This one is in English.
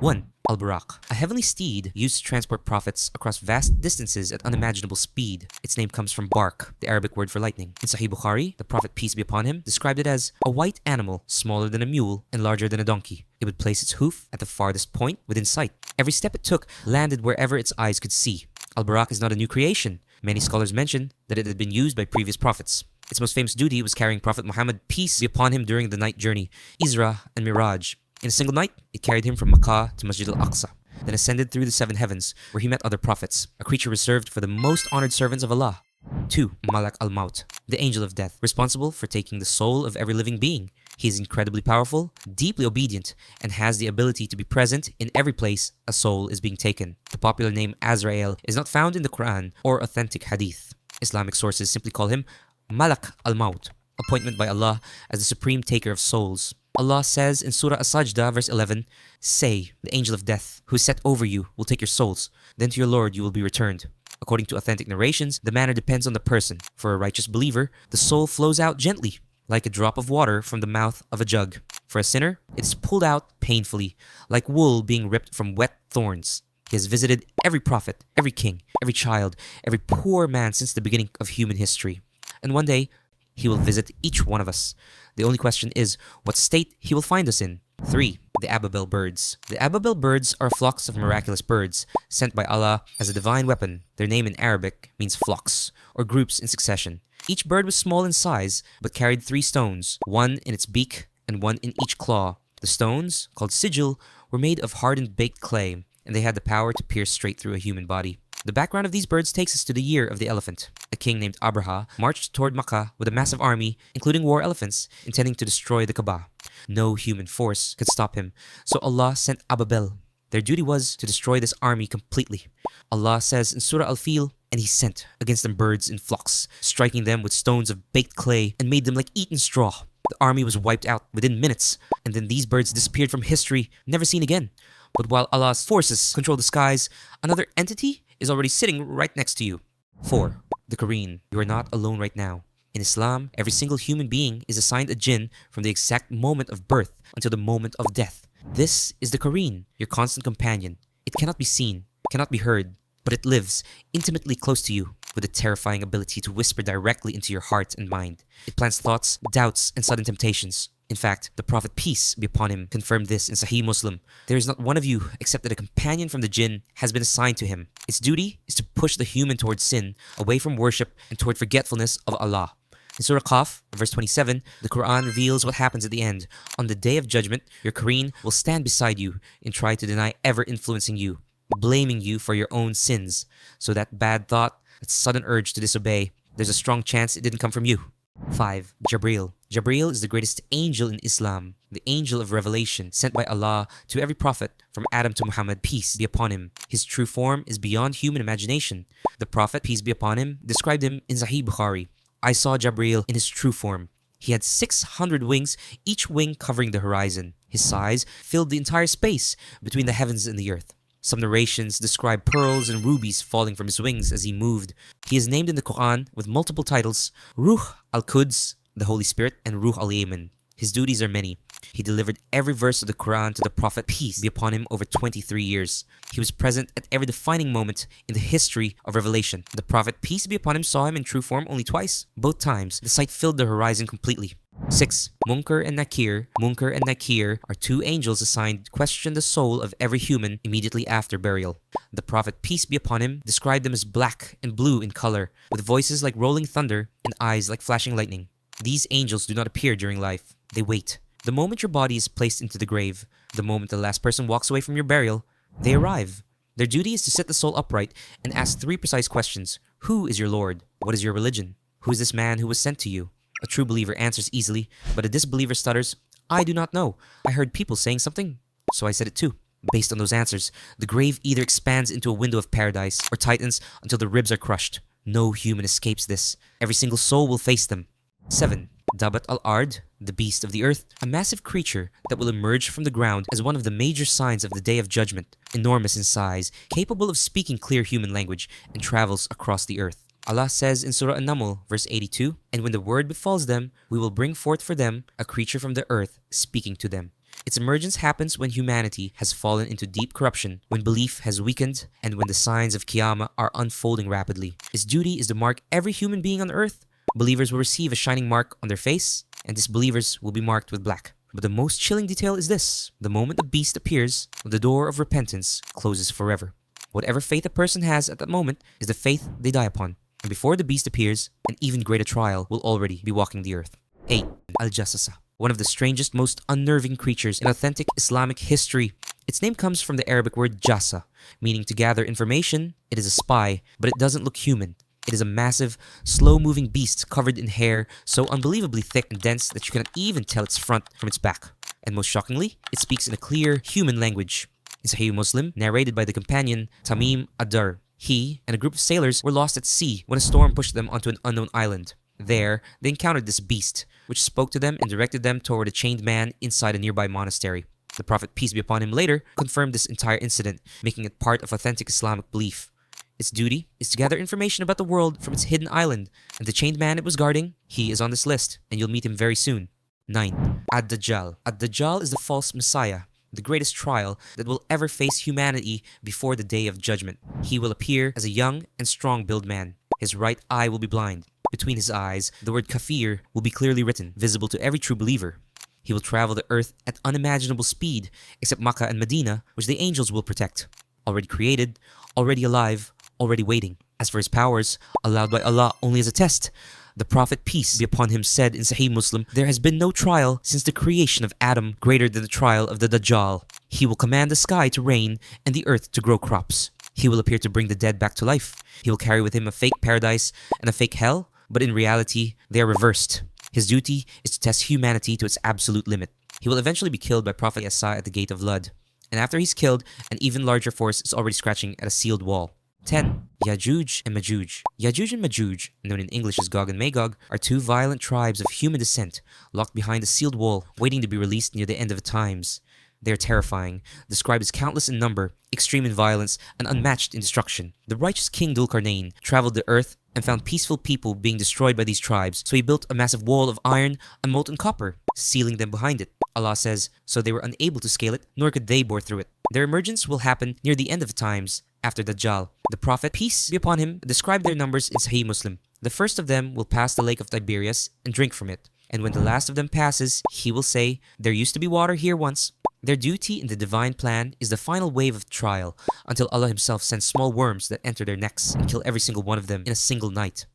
1. Al-Buraq, a heavenly steed used to transport prophets across vast distances at unimaginable speed. Its name comes from bark, the Arabic word for lightning. In Sahih Bukhari, the Prophet, peace be upon him, described it as a white animal, smaller than a mule and larger than a donkey. It would place its hoof at the farthest point within sight. Every step it took landed wherever its eyes could see. Al-Buraq is not a new creation. Many scholars mention that it had been used by previous prophets. Its most famous duty was carrying Prophet Muhammad, peace be upon him, during the night journey, Isra and Miraj. In a single night, it carried him from Makkah to Masjid al-Aqsa, then ascended through the 7 heavens, where he met other prophets, a creature reserved for the most honored servants of Allah. 2. Malak al-Mawt, the angel of death, responsible for taking the soul of every living being. He is incredibly powerful, deeply obedient, and has the ability to be present in every place a soul is being taken. The popular name Azrael is not found in the Quran or authentic Hadith. Islamic sources simply call him Malak al-Mawt, appointment by Allah as the supreme taker of souls. Allah says in Surah As-Sajdah, verse 11, "Say, the angel of death, who is set over you, will take your souls. Then to your Lord you will be returned." According to authentic narrations, the manner depends on the person. For a righteous believer, the soul flows out gently, like a drop of water from the mouth of a jug. For a sinner, it is pulled out painfully, like wool being ripped from wet thorns. He has visited every prophet, every king, every child, every poor man since the beginning of human history. And one day, he will visit each one of us. The only question is what state he will find us in. 3. The Ababil Birds. The Ababil Birds are flocks of miraculous birds sent by Allah as a divine weapon. Their name in Arabic means flocks, or groups in succession. Each bird was small in size, but carried 3 stones, one in its beak and one in each claw. The stones, called sigil, were made of hardened baked clay, and they had the power to pierce straight through a human body. The background of these birds takes us to the year of the elephant. A king named Abraha marched toward Makkah with a massive army, including war elephants, intending to destroy the Kaaba. No human force could stop him, so Allah sent Ababil. Their duty was to destroy this army completely. Allah says in Surah Al-Fil, "And he sent against them birds in flocks, striking them with stones of baked clay and made them like eaten straw." The army was wiped out within minutes, and then these birds disappeared from history, never seen again. But while Allah's forces control the skies, another entity is already sitting right next to you. 4. The Qareen. You are not alone right now. In Islam, every single human being is assigned a jinn from the exact moment of birth until the moment of death. This is the Qareen, your constant companion. It cannot be seen, cannot be heard, but it lives intimately close to you with a terrifying ability to whisper directly into your heart and mind. It plants thoughts, doubts, and sudden temptations. In fact, the Prophet, peace be upon him, confirmed this in Sahih Muslim. There is not one of you except that a companion from the jinn has been assigned to him. Its duty is to push the human towards sin, away from worship, and toward forgetfulness of Allah. In Surah Qaf, verse 27, the Quran reveals what happens at the end. On the day of judgment, your Qareen will stand beside you and try to deny ever influencing you, blaming you for your own sins. So that bad thought, that sudden urge to disobey, there's a strong chance it didn't come from you. 5. Jibril. Jibril is the greatest angel in Islam, the angel of revelation sent by Allah to every prophet from Adam to Muhammad, peace be upon him. His true form is beyond human imagination. The Prophet, peace be upon him, described him in Sahih Bukhari. "I saw Jibril in his true form. He had 600 wings, each wing covering the horizon. His size filled the entire space between the heavens and the earth. Some narrations describe pearls and rubies falling from his wings as he moved. He is named in the Quran with multiple titles: Ruh al-Quds, the Holy Spirit, and Ruh al-Yaman. His duties are many. He delivered every verse of the Quran to the Prophet, peace be upon him, over 23 years. He was present at every defining moment in the history of revelation. The Prophet, peace be upon him, saw him in true form only twice. Both times, the sight filled the horizon completely. 6. Munkar and Nakir. Munkar and Nakir are 2 angels assigned to question the soul of every human immediately after burial. The Prophet, peace be upon him, described them as black and blue in color, with voices like rolling thunder and eyes like flashing lightning. These angels do not appear during life. They wait. The moment your body is placed into the grave, the moment the last person walks away from your burial, they arrive. Their duty is to set the soul upright and ask 3 precise questions. Who is your Lord? What is your religion? Who is this man who was sent to you? A true believer answers easily, but a disbeliever stutters, "I do not know. I heard people saying something, so I said it too." Based on those answers, the grave either expands into a window of paradise or tightens until the ribs are crushed. No human escapes this. Every single soul will face them. 7. Dabbat al-Ard, the beast of the earth, a massive creature that will emerge from the ground as one of the major signs of the day of judgment, enormous in size, capable of speaking clear human language, and travels across the earth. Allah says in Surah An-Naml, verse 82, "And when the word befalls them, we will bring forth for them a creature from the earth, speaking to them. Its emergence happens when humanity has fallen into deep corruption, when belief has weakened, and when the signs of Qiyamah are unfolding rapidly. Its duty is to mark every human being on earth. Believers will receive a shining mark on their face, and disbelievers will be marked with black. But the most chilling detail is this: the moment the beast appears, the door of repentance closes forever. Whatever faith a person has at that moment is the faith they die upon. And before the beast appears, an even greater trial will already be walking the earth. 8. Al-Jassasah. One of the strangest, most unnerving creatures in authentic Islamic history. Its name comes from the Arabic word jassa, meaning to gather information. It is a spy, but it doesn't look human. It is a massive, slow-moving beast covered in hair so unbelievably thick and dense that you cannot even tell its front from its back. And most shockingly, it speaks in a clear, human language. In Sahih Muslim, narrated by the companion Tamim ad-Dar, he and a group of sailors were lost at sea when a storm pushed them onto an unknown island. There, they encountered this beast, which spoke to them and directed them toward a chained man inside a nearby monastery. The Prophet, peace be upon him, later confirmed this entire incident, making it part of authentic Islamic belief. Its duty is to gather information about the world from its hidden island, and the chained man it was guarding, he is on this list, and you'll meet him very soon. 9. Ad-Dajjal. Ad-Dajjal is the false messiah, the greatest trial that will ever face humanity before the day of judgment. He will appear as a young and strong-built man. His right eye will be blind. Between his eyes, the word kafir will be clearly written, visible to every true believer. He will travel the earth at unimaginable speed, except Makkah and Medina, which the angels will protect. Already created, already alive, already waiting. As for his powers, allowed by Allah only as a test, the Prophet, peace be upon him, said in Sahih Muslim, there has been no trial since the creation of Adam greater than the trial of the Dajjal. He will command the sky to rain and the earth to grow crops. He will appear to bring the dead back to life. He will carry with him a fake paradise and a fake hell, but in reality, they are reversed. His duty is to test humanity to its absolute limit. He will eventually be killed by Prophet Isa at the gate of Lud. And after he's killed, an even larger force is already scratching at a sealed wall. 10. Yajuj and Majuj. Yajuj and Majuj, known in English as Gog and Magog, are two violent tribes of human descent, locked behind a sealed wall, waiting to be released near the end of the times. They are terrifying, described as countless in number, extreme in violence, and unmatched in destruction. The righteous king Dhul-Qarnayn traveled the earth and found peaceful people being destroyed by these tribes, so he built a massive wall of iron and molten copper, sealing them behind it. Allah says, so they were unable to scale it, nor could they bore through it. Their emergence will happen near the end of the times, after Dajjal. The Prophet, peace be upon him, described their numbers in Sahih Muslim. The first of them will pass the lake of Tiberias and drink from it. And when the last of them passes, he will say, there used to be water here once. Their duty in the divine plan is the final wave of trial, until Allah himself sends small worms that enter their necks and kill every single one of them in a single night.